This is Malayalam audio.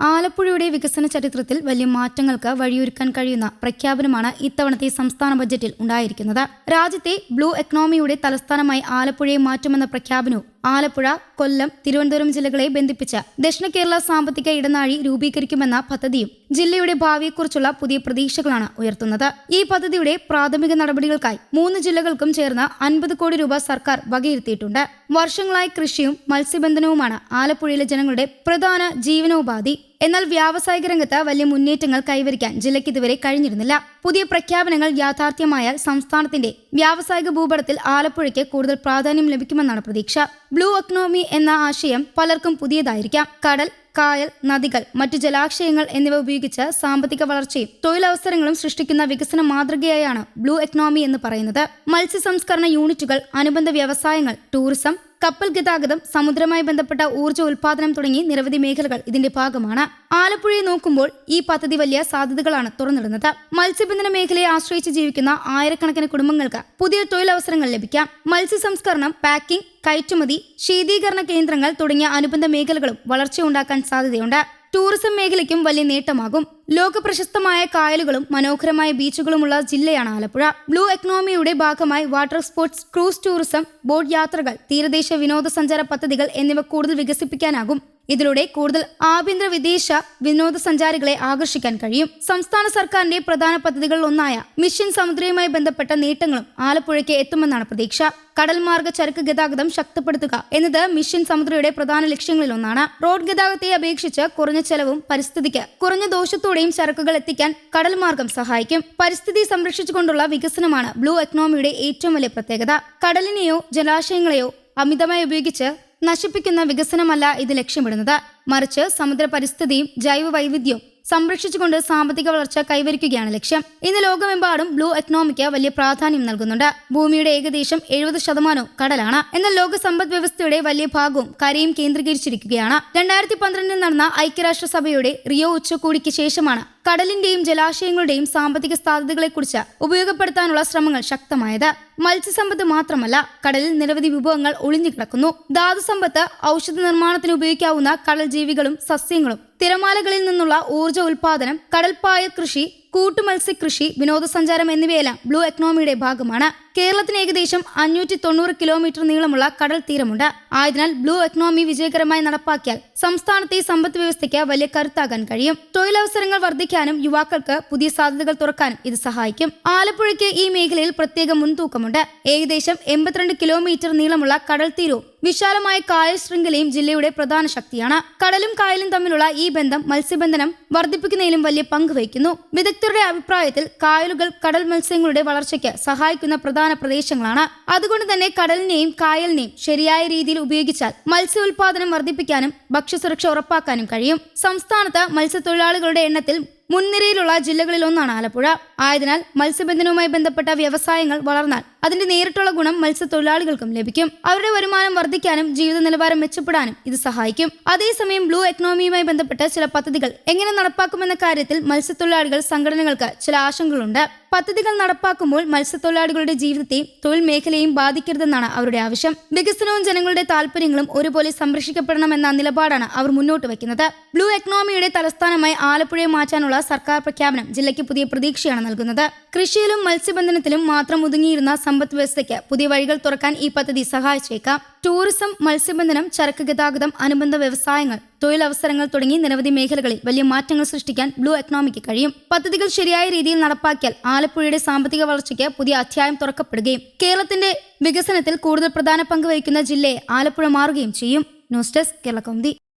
ആലപ്പുഴയുടെ വികസന ചരിത്രത്തിൽ വലിയ മാറ്റങ്ങൾക്ക് വഴിയൊരുക്കാൻ കഴിയുന്ന പ്രഖ്യാപനമാണ് ഇത്തവണത്തെ സംസ്ഥാന ബജറ്റിൽ ഉണ്ടായിരിക്കുന്നത്. രാജ്യത്തെ ബ്ലൂ എക്കണോമിയുടെ തലസ്ഥാനമായി ആലപ്പുഴയെ മാറ്റുമെന്ന പ്രഖ്യാപനവും ആലപ്പുഴ, കൊല്ലം, തിരുവനന്തപുരം ജില്ലകളെ ബന്ധിപ്പിച്ച് ദക്ഷിണ കേരള സാമ്പത്തിക ഇടനാഴി രൂപീകരിക്കുമെന്ന പദ്ധതിയും ജില്ലയുടെ ഭാവിയെക്കുറിച്ചുള്ള പുതിയ പ്രതീക്ഷകളാണ് ഉയർത്തുന്നത്. ഈ പദ്ധതിയുടെ പ്രാഥമിക നടപടികൾക്കായി 3 ജില്ലകൾക്കും ചേർന്ന് 50 കോടി രൂപ സർക്കാർ വകയിരുത്തിയിട്ടുണ്ട്. വർഷങ്ങളായി കൃഷിയും മത്സ്യബന്ധനവുമാണ് ആലപ്പുഴയിലെ ജനങ്ങളുടെ പ്രധാന ജീവനോപാധി. എന്നാൽ വ്യാവസായിക രംഗത്ത് വലിയ മുന്നേറ്റങ്ങൾ കൈവരിക്കാൻ ജില്ലയ്ക്ക് ഇതുവരെ കഴിഞ്ഞിരുന്നില്ല. പുതിയ പ്രഖ്യാപനങ്ങൾ യാഥാർത്ഥ്യമായാൽ സംസ്ഥാനത്തിന്റെ വ്യാവസായിക ഭൂപടത്തിൽ ആലപ്പുഴയ്ക്ക് കൂടുതൽ പ്രാധാന്യം ലഭിക്കുമെന്നാണ് പ്രതീക്ഷ. ബ്ലൂ എക്കണോമി എന്ന ആശയം പലർക്കും പുതിയതായിരിക്കാം. കടൽ, കായൽ, നദികൾ, മറ്റു ജലാശയങ്ങൾ എന്നിവ ഉപയോഗിച്ച് സാമ്പത്തിക വളർച്ചയും തൊഴിലവസരങ്ങളും സൃഷ്ടിക്കുന്ന വികസന മാതൃകയായാണ് ബ്ലൂ എക്കണോമി എന്ന് പറയുന്നത്. മത്സ്യ സംസ്കരണ യൂണിറ്റുകൾ, അനുബന്ധ വ്യവസായങ്ങൾ, ടൂറിസം, കപ്പൽ ഗതാഗതം, സമുദ്രവുമായി ബന്ധപ്പെട്ട ഊർജ്ജ ഉൽപാദനം തുടങ്ങി നിരവധി മേഖലകൾ ഇതിന്റെ ഭാഗമാണ്. ആലപ്പുഴയെ നോക്കുമ്പോൾ ഈ പദ്ധതി വലിയ സാധ്യതകളാണ് തുറന്നിടുന്നത്. മത്സ്യബന്ധന മേഖലയെ ആശ്രയിച്ച് ജീവിക്കുന്ന ആയിരക്കണക്കിന് കുടുംബങ്ങൾക്ക് പുതിയ തൊഴിലവസരങ്ങൾ ലഭിക്കാം. മത്സ്യ സംസ്കരണം, പാക്കിംഗ്, കയറ്റുമതി, ശീതീകരണ കേന്ദ്രങ്ങൾ തുടങ്ങിയ അനുബന്ധ മേഖലകളും വളർച്ചയുണ്ടാക്കാൻ സാധ്യതയുണ്ട്. ടൂറിസം മേഖലയ്ക്കും വലിയ നേട്ടമാകും. ലോക പ്രശസ്തമായ കായലുകളും മനോഹരമായ ബീച്ചുകളുമുള്ള ജില്ലയാണ് ആലപ്പുഴ. ബ്ലൂ എക്കണോമിയുടെ ഭാഗമായി water sports, cruise tourism, boat യാത്രകൾ, തീരദേശ വിനോദസഞ്ചാര പദ്ധതികൾ എന്നിവ കൂടുതൽ വികസിപ്പിക്കാനാകും. ഇതിലൂടെ കൂടുതൽ ആഭ്യന്തര വിദേശ വിനോദസഞ്ചാരികളെ ആകർഷിക്കാൻ കഴിയും. സംസ്ഥാന സർക്കാരിന്റെ പ്രധാന പദ്ധതികളിൽ ഒന്നായ മിഷൻ സമുദ്രയുമായി ബന്ധപ്പെട്ട നേട്ടങ്ങളും ആലപ്പുഴയ്ക്ക് എത്തുമെന്നാണ് പ്രതീക്ഷ. കടൽമാർഗ ചരക്ക് ഗതാഗതം ശക്തിപ്പെടുത്തുക എന്നത് മിഷൻ സമുദ്രയുടെ പ്രധാന ലക്ഷ്യങ്ങളിൽ ഒന്നാണ്. റോഡ് ഗതാഗതത്തെ അപേക്ഷിച്ച് കുറഞ്ഞ ചെലവും പരിസ്ഥിതിക്ക് കുറഞ്ഞ ദോഷത്തോടെയും ചരക്കുകൾ എത്തിക്കാൻ കടൽമാർഗം സഹായിക്കും. പരിസ്ഥിതി സംരക്ഷിച്ചുകൊണ്ടുള്ള വികസനമാണ് ബ്ലൂ എക്കണോമിയുടെ ഏറ്റവും വലിയ പ്രത്യേകത. കടലിനെയോ ജലാശയങ്ങളെയോ അമിതമായി ഉപയോഗിച്ച് നശിപ്പിക്കുന്ന വികസനമല്ല ഇത് ലക്ഷ്യമിടുന്നത്. മറിച്ച് സമുദ്ര പരിസ്ഥിതിയും ജൈവ വൈവിധ്യവും സംരക്ഷിച്ചുകൊണ്ട് സാമ്പത്തിക വളർച്ച കൈവരിക്കുകയാണ് ലക്ഷ്യം. ഇന്ന് ലോകമെമ്പാടും ബ്ലൂ എക്കണോമിക്ക് വലിയ പ്രാധാന്യം നൽകുന്നുണ്ട്. ഭൂമിയുടെ ഏകദേശം 70% കടലാണ്. എന്നാൽ ലോക സമ്പദ് വ്യവസ്ഥയുടെ വലിയ ഭാഗവും കരയും കേന്ദ്രീകരിച്ചിരിക്കുകയാണ്. 2012 നടന്ന ഐക്യരാഷ്ട്രസഭയുടെ റിയോ ഉച്ചകോടിക്ക് ശേഷമാണ് കടലിന്റെയും ജലാശയങ്ങളുടെയും സാമ്പത്തിക സാധ്യതകളെക്കുറിച്ച് ഉപയോഗപ്പെടുത്താനുള്ള ശ്രമങ്ങൾ ശക്തമായത്. മത്സ്യസമ്പത്ത് മാത്രമല്ല, കടലിൽ നിരവധി വിഭവങ്ങൾ ഒളിഞ്ഞു കിടക്കുന്നു. ധാതുസമ്പത്ത്, ഔഷധ നിർമ്മാണത്തിന് ഉപയോഗിക്കാവുന്ന കടൽ ജീവികളും സസ്യങ്ങളും, തിരമാലകളിൽ നിന്നുള്ള ഊർജ്ജ ഉൽപാദനം, കടൽപ്പായ കൃഷി, കൂട്ടുമത്സ്യകൃഷി, വിനോദസഞ്ചാരം എന്നിവയെല്ലാം ബ്ലൂ എക്കണോമിയുടെ ഭാഗമാണ്. കേരളത്തിന് ഏകദേശം 590 കിലോമീറ്റർ നീളമുള്ള കടൽ തീരമുണ്ട്. ആയതിനാൽ ബ്ലൂ എക്കണോമി വിജയകരമായി നടപ്പാക്കിയാൽ സംസ്ഥാനത്തെ സമ്പദ് വ്യവസ്ഥയ്ക്ക് വലിയ കരുത്താകാൻ കഴിയും. തൊഴിലവസരങ്ങൾ വർദ്ധിക്കാനും യുവാക്കൾക്ക് പുതിയ സാധ്യതകൾ തുറക്കാനും ഇത് സഹായിക്കും. ആലപ്പുഴയ്ക്ക് ഈ മേഖലയിൽ പ്രത്യേക മുൻതൂക്കമുണ്ട്. ഏകദേശം 82 കിലോമീറ്റർ നീളമുള്ള കടൽ തീരവും വിശാലമായ കായൽ ശൃംഖലയും ജില്ലയുടെ പ്രധാന ശക്തിയാണ്. കടലും കായലും തമ്മിലുള്ള ഈ ബന്ധം മത്സ്യബന്ധനം വർദ്ധിപ്പിക്കുന്നതിലും വലിയ പങ്ക് വഹിക്കുന്നു. വിദഗ്ധരുടെ അഭിപ്രായത്തിൽ കായലുകൾ കടൽ മത്സ്യങ്ങളുടെ വളർച്ചയ്ക്ക് സഹായിക്കുന്ന പ്രധാന പ്രദേശങ്ങളാണ്. അതുകൊണ്ട് തന്നെ കടലിനെയും കായലിനെയും ശരിയായ രീതിയിൽ ഉപയോഗിച്ചാൽ മത്സ്യ ഉൽപാദനം വർദ്ധിപ്പിക്കാനും ഭക്ഷ്യസുരക്ഷ ഉറപ്പാക്കാനും കഴിയും. സംസ്ഥാനത്ത് മത്സ്യത്തൊഴിലാളികളുടെ എണ്ണത്തിൽ മുൻനിരയിലുള്ള ജില്ലകളിൽ ഒന്നാണ് ആലപ്പുഴ. ആയതിനാൽ മത്സ്യബന്ധനവുമായി ബന്ധപ്പെട്ട വ്യവസായങ്ങൾ വളർന്നാൽ അതിന്റെ നേരിട്ടുള്ള ഗുണം മത്സ്യത്തൊഴിലാളികൾക്കും ലഭിക്കും. അവരുടെ വരുമാനം വർദ്ധിക്കാനും ജീവിത നിലവാരം മെച്ചപ്പെടാനും ഇത് സഹായിക്കും. അതേസമയം ബ്ലൂ എക്കണോമിയുമായി ബന്ധപ്പെട്ട ചില പദ്ധതികൾ എങ്ങനെ നടപ്പാക്കുമെന്ന കാര്യത്തിൽ മത്സ്യത്തൊഴിലാളികൾ സംഘടനകൾക്ക് ചില ആശങ്കകളുണ്ട്. പദ്ധതികൾ നടപ്പാക്കുമ്പോൾ മത്സ്യത്തൊഴിലാളികളുടെ ജീവിതത്തെയും തൊഴിൽ മേഖലയെയും ബാധിക്കരുതെന്നാണ് അവരുടെ ആവശ്യം. വികസനവും ജനങ്ങളുടെ താല്പര്യങ്ങളും ഒരുപോലെ സംരക്ഷിക്കപ്പെടണമെന്ന നിലപാടാണ് അവർ മുന്നോട്ട് വയ്ക്കുന്നത്. ബ്ലൂ എക്കണോമിയുടെ തലസ്ഥാനമായി ആലപ്പുഴയെ മാറ്റാനുള്ള സർക്കാർ പ്രഖ്യാപനം ജില്ലയ്ക്ക് പുതിയ പ്രതീക്ഷയാണ് നൽകുന്നത്. കൃഷിയിലും മത്സ്യബന്ധനത്തിലും മാത്രം ഒതുങ്ങിയിരുന്ന സമ്പദ് വ്യവസ്ഥയ്ക്ക് പുതിയ വഴികൾ തുറക്കാൻ ഈ പദ്ധതി സഹായിച്ചേക്കാം. ടൂറിസം, മത്സ്യബന്ധനം, ചരക്ക് ഗതാഗതം, അനുബന്ധ വ്യവസായങ്ങൾ, തൊഴിലവസരങ്ങൾ തുടങ്ങി നിരവധി മേഖലകളിൽ വലിയ മാറ്റങ്ങൾ സൃഷ്ടിക്കാൻ ബ്ലൂ എക്കണോമിക്ക് കഴിയും. പദ്ധതികൾ ശരിയായ രീതിയിൽ നടപ്പാക്കിയാൽ ആലപ്പുഴയുടെ സാമ്പത്തിക വളർച്ചയ്ക്ക് പുതിയ അധ്യായം തുറക്കപ്പെടുകയും കേരളത്തിന്റെ വികസനത്തിൽ കൂടുതൽ പ്രധാന പങ്ക് വഹിക്കുന്ന ജില്ലയെ ആലപ്പുഴ മാറുകയും ചെയ്യും. News desk, Kerala Kaumudi.